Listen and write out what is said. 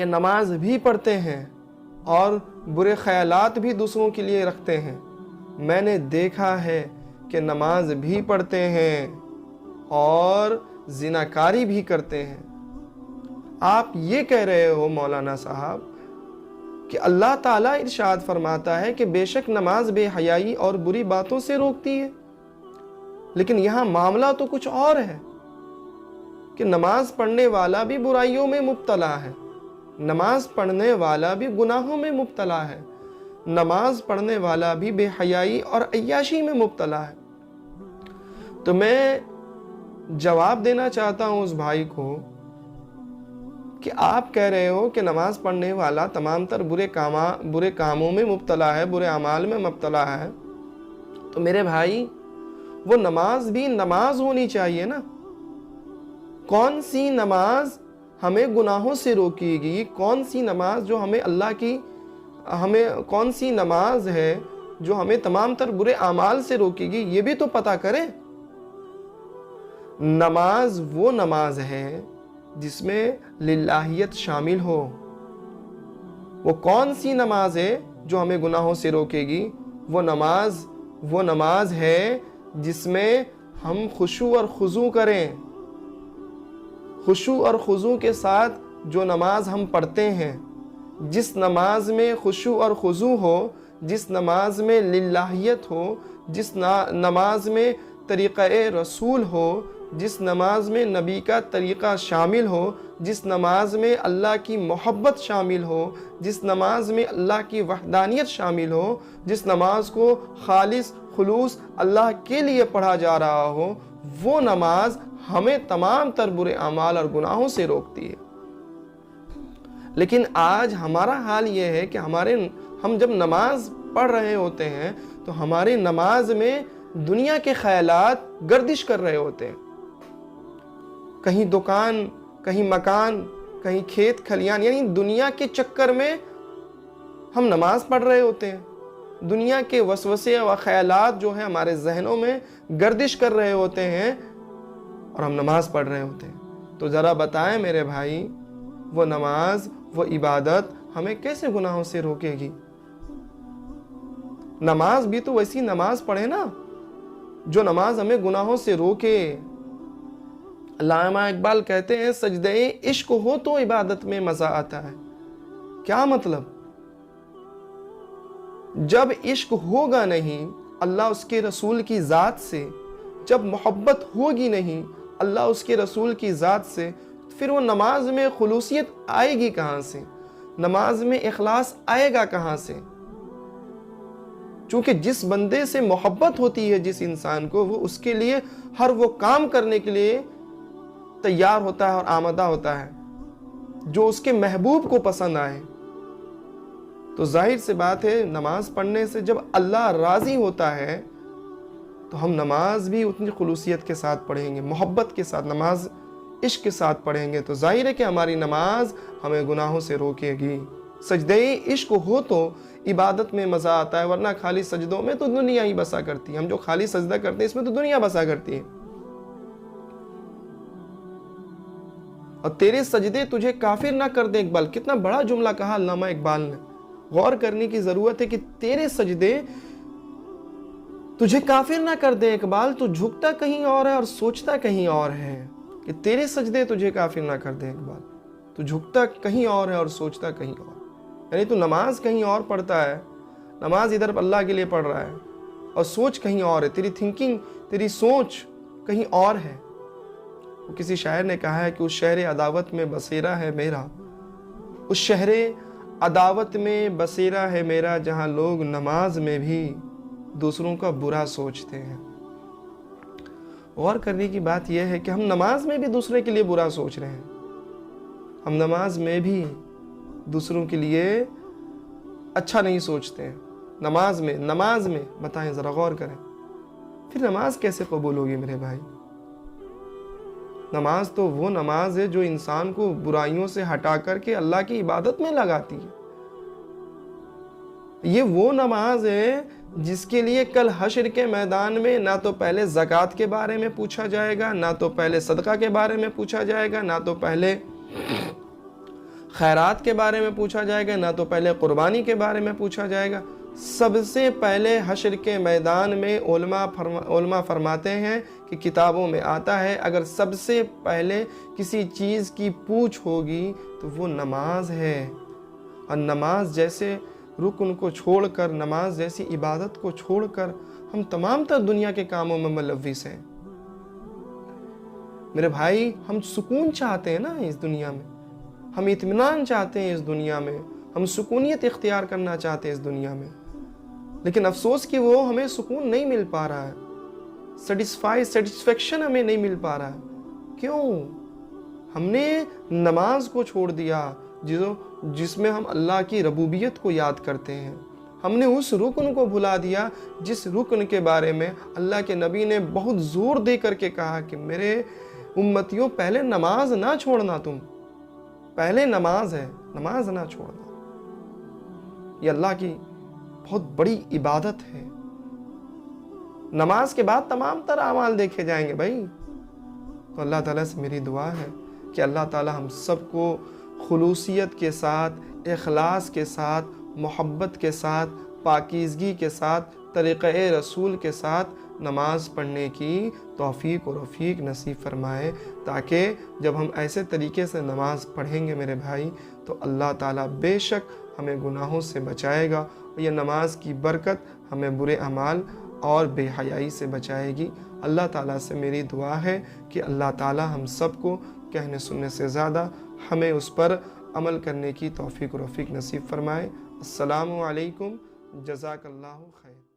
کہ نماز بھی پڑھتے ہیں اور برے خیالات بھی دوسروں کے لیے رکھتے ہیں، میں نے دیکھا ہے کہ نماز بھی پڑھتے ہیں اور زناکاری بھی کرتے ہیں۔ آپ یہ کہہ رہے ہو مولانا صاحب کہ اللہ تعالیٰ ارشاد فرماتا ہے کہ بے شک نماز بے حیائی اور بری باتوں سے روکتی ہے، لیکن یہاں معاملہ تو کچھ اور ہے کہ نماز پڑھنے والا بھی برائیوں میں مبتلا ہے، نماز پڑھنے والا بھی گناہوں میں مبتلا ہے، نماز پڑھنے والا بھی بے حیائی اور عیاشی میں مبتلا ہے۔ تو میں جواب دینا چاہتا ہوں اس بھائی کو کہ آپ کہہ رہے ہو کہ نماز پڑھنے والا تمام تر برے کاموں میں مبتلا ہے، برے اعمال میں مبتلا ہے، تو میرے بھائی وہ نماز بھی نماز ہونی چاہیے نا۔ کون سی نماز ہمیں گناہوں سے روکے گی؟ کون سی نماز جو کون سی نماز ہے جو ہمیں تمام تر برے اعمال سے روکے گی؟ یہ بھی تو پتہ کریں۔ نماز وہ نماز ہے جس میں للہیت شامل ہو۔ وہ کون سی نماز ہے جو ہمیں گناہوں سے روکے گی؟ وہ نماز ہے جس میں ہم خشوع اور خضوع کریں۔ خشوع اور خضوع کے ساتھ جو نماز ہم پڑھتے ہیں، جس نماز میں خشوع اور خضوع ہو، جس نماز میں للہیت ہو، جس نماز میں طریقہ رسول ہو، جس نماز میں نبی کا طریقہ شامل ہو، جس نماز میں اللہ کی محبت شامل ہو، جس نماز میں اللہ کی وحدانیت شامل ہو، جس نماز کو خالص خلوص اللہ کے لیے پڑھا جا رہا ہو، وہ نماز ہمیں تمام تر برے اعمال اور گناہوں سے روکتی ہے۔ لیکن آج ہمارا حال یہ ہے کہ ہم جب نماز پڑھ رہے ہوتے ہیں تو ہماری نماز میں دنیا کے خیالات گردش کر رہے ہوتے ہیں۔ کہیں دکان، کہیں مکان، کہیں کھیت کھلیان، یعنی دنیا کے چکر میں ہم نماز پڑھ رہے ہوتے ہیں۔ دنیا کے وسوسے و خیالات جو ہیں ہمارے ذہنوں میں گردش کر رہے ہوتے ہیں اور ہم نماز پڑھ رہے ہوتے ہیں۔ تو ذرا بتائیں میرے بھائی، وہ نماز، وہ عبادت ہمیں کیسے گناہوں سے روکے گی؟ نماز بھی تو ویسی نماز پڑھے نا جو نماز ہمیں گناہوں سے روکے۔ علامہ اقبال کہتے ہیں سجدہ عشق ہو تو عبادت میں مزہ آتا ہے۔ کیا مطلب؟ جب عشق ہوگا نہیں اللہ اس کے رسول کی ذات سے، جب محبت ہوگی نہیں اللہ اس کے رسول کی ذات سے، پھر وہ نماز میں خلوصیت آئے گی کہاں سے؟ نماز میں اخلاص آئے گا کہاں سے؟ چونکہ جس بندے سے محبت ہوتی ہے جس انسان کو، وہ اس کے لیے ہر وہ کام کرنے کے لیے تیار ہوتا ہے اور آمادہ ہوتا ہے جو اس کے محبوب کو پسند آئے۔ تو ظاہر سے بات ہے نماز پڑھنے سے جب اللہ راضی ہوتا ہے تو ہم نماز بھی اتنی خلوصیت کے ساتھ پڑھیں گے، محبت کے ساتھ، نماز عشق کے ساتھ پڑھیں گے، تو ظاہر ہے کہ ہماری نماز ہمیں گناہوں سے روکے گی۔ سجدہ عشق ہو تو عبادت میں مزہ آتا ہے، ورنہ خالی سجدوں میں تو دنیا ہی بسا کرتی ہے۔ ہم جو خالی سجدہ کرتے ہیں اس میں تو دنیا بسا کرتی ہے۔ اور تیرے سجدے تجھے کافر نہ کر دیں۔ اقبال، کتنا بڑا جملہ کہا علامہ اقبال نے۔ غور کرنے کی ضرورت ہے کہ تیرے سجدے تجھے کافر نہ کر دیں۔ اقبال، تو جھکتا کہیں اور ہے اور سوچتا کہیں اور ہے کہ تیرے سجدے تجھے کافر نہ کر دیں۔ اقبال، تو جھکتا کہیں اور ہے اور سوچتا کہیں اور، یعنی تو نماز کہیں اور پڑھتا ہے، نماز ادھر اللہ کے لیے پڑھ رہا ہے اور سوچ کہیں اور ہے، تیری تھنکنگ، تیری سوچ کہیں اور ہے۔ کسی شاعر نے کہا ہے کہ اس شہر عداوت میں بسیرا ہے میرا، اس شہر عداوت میں بسیرا ہے میرا، جہاں لوگ نماز میں بھی دوسروں کا برا سوچتے ہیں۔ غور کرنے کی بات یہ ہے کہ ہم نماز میں بھی دوسرے کے لیے برا سوچ رہے ہیں، ہم نماز میں بھی دوسروں کے لیے اچھا نہیں سوچتے ہیں۔ نماز میں بتائیں، ذرا غور کریں، پھر نماز کیسے قبول ہوگی میرے بھائی؟ نماز تو وہ نماز ہے جو انسان کو برائیوں سے ہٹا کر کے اللہ کی عبادت میں لگاتی ہے۔ یہ وہ نماز ہے جس کے لیے کل حشر کے میدان میں نہ تو پہلے زکوٰۃ کے بارے میں پوچھا جائے گا، نہ تو پہلے صدقہ کے بارے میں پوچھا جائے گا، نہ تو پہلے خیرات کے بارے میں پوچھا جائے گا، نہ تو پہلے قربانی کے بارے میں پوچھا جائے گا۔ سب سے پہلے حشر کے میدان میں علماء فرماتے ہیں کہ کتابوں میں آتا ہے اگر سب سے پہلے کسی چیز کی پوچھ ہوگی تو وہ نماز ہے، اور نماز جیسے رکن کو چھوڑ کر، نماز جیسی عبادت کو چھوڑ کر ہم تمام تر دنیا کے کاموں میں ملوث ہیں۔ میرے بھائی، ہم سکون چاہتے ہیں نا اس دنیا میں، ہم اطمینان چاہتے ہیں اس دنیا میں، ہم سکونیت اختیار کرنا چاہتے ہیں اس دنیا میں، لیکن افسوس کہ وہ ہمیں سکون نہیں مل پا رہا ہے، سیٹسفیکشن ہمیں نہیں مل پا رہا ہے۔ کیوں؟ ہم نے نماز کو چھوڑ دیا جس میں ہم اللہ کی ربوبیت کو یاد کرتے ہیں۔ ہم نے اس رکن کو بھلا دیا جس رکن کے بارے میں اللہ کے نبی نے بہت زور دے کر کے کہا کہ میرے امتیوں پہلے نماز نہ چھوڑنا، تم پہلے نماز ہے، نماز نہ چھوڑنا۔ یہ اللہ کی بہت بڑی عبادت ہے۔ نماز کے بعد تمام تر اعمال دیکھے جائیں گے بھائی۔ تو اللہ تعالیٰ سے میری دعا ہے کہ اللہ تعالیٰ ہم سب کو خلوصیت کے ساتھ، اخلاص کے ساتھ، محبت کے ساتھ، پاکیزگی کے ساتھ، طریقہ رسول کے ساتھ نماز پڑھنے کی توفیق و رفیق نصیب فرمائے، تاکہ جب ہم ایسے طریقے سے نماز پڑھیں گے میرے بھائی تو اللہ تعالیٰ بے شک ہمیں گناہوں سے بچائے گا، اور یہ نماز کی برکت ہمیں برے اعمال اور بے حیائی سے بچائے گی۔ اللہ تعالیٰ سے میری دعا ہے کہ اللہ تعالیٰ ہم سب کو کہنے سننے سے زیادہ ہمیں اس پر عمل کرنے کی توفیق و رفیق نصیب فرمائے۔ السلام علیکم، جزاک اللہ خیر۔